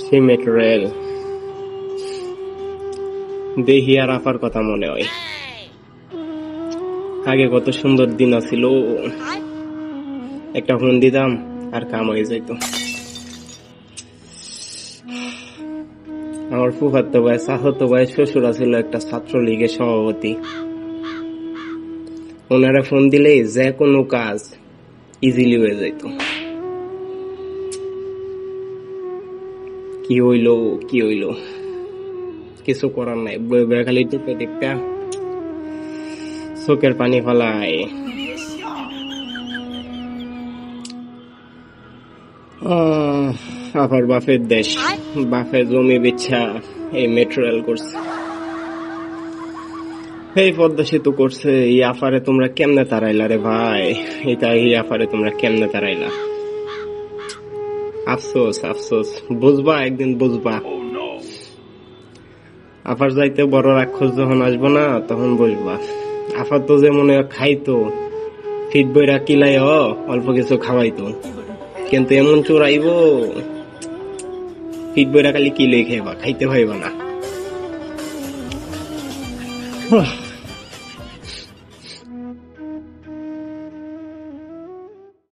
Cement rail দেখি আর আপার কথা মনে হয়, আগে কত সুন্দর দিন আছিল, একটা ফোন দিতাম আর কাম হয়ে যাইত। আমার ফুফাতো ভাই চাচাতো ভাই শ্বশুর ছিল একটা ছাত্রলীগের সভাপতি, ওনারা ফোন দিলে যে কোনো কাজ ইজিলি হয়ে যাইত। কি হইলো কিছু করার নাই, খালি টিপে টিপে চোখের পানি ফলায়। আবার বাপের দেশ, বাপের জমি বেচা এই মেট্রো রেল করছে, এই পদ্মা সেতু করছে। এই আফারে তোমরা কেমনে তারাইলা রে ভাই, এই আফারে তোমরা কেমনে তারাইলা? আফসোস আফসোস, বুঝবা একদিন বুঝবা। আফার যাইতে বড় রাক্ষস যখন আসবো না তখন বুঝবা। আফার তো যে মনে খাইতো ফিট বইরা কিলাই অল্প কিছু খাওয়াইতো, কিন্তু এমন চোরাইব ফিট বইরা খালি কিলাই খাইবা, খাইতে পাইবা না।